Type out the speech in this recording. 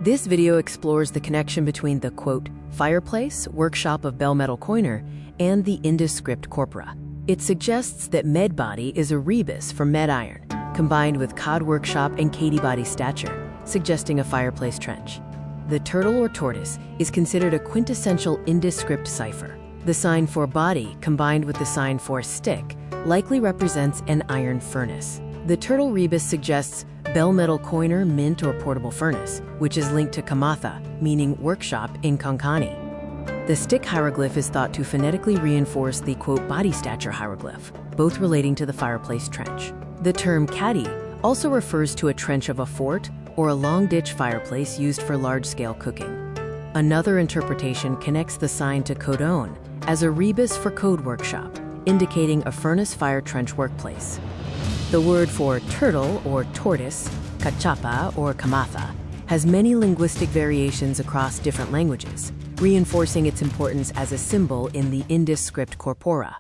This video explores the connection between the, quote, Fireplace, workshop of bell metal coiner, and the Indus Script Corpora. It suggests that Medbody is a rebus for med iron, combined with Cod workshop and Katy body stature, suggesting a fireplace trench. The turtle or tortoise is considered a quintessential Indus Script cipher. The sign for body, combined with the sign for stick, likely represents an iron furnace. The turtle rebus suggests bell metal coiner, mint, or portable furnace, which is linked to Kamatha, meaning workshop in Konkani. The stick hieroglyph is thought to phonetically reinforce the, quote, body stature hieroglyph, both relating to the fireplace trench. The term kadi also refers to a trench of a fort or a long ditch fireplace used for large-scale cooking. Another interpretation connects the sign to Kodon as a rebus for code workshop, indicating a furnace fire trench workplace. The word for turtle or tortoise, kachapa or kamatha, has many linguistic variations across different languages, reinforcing its importance as a symbol in the Indus Script Corpora.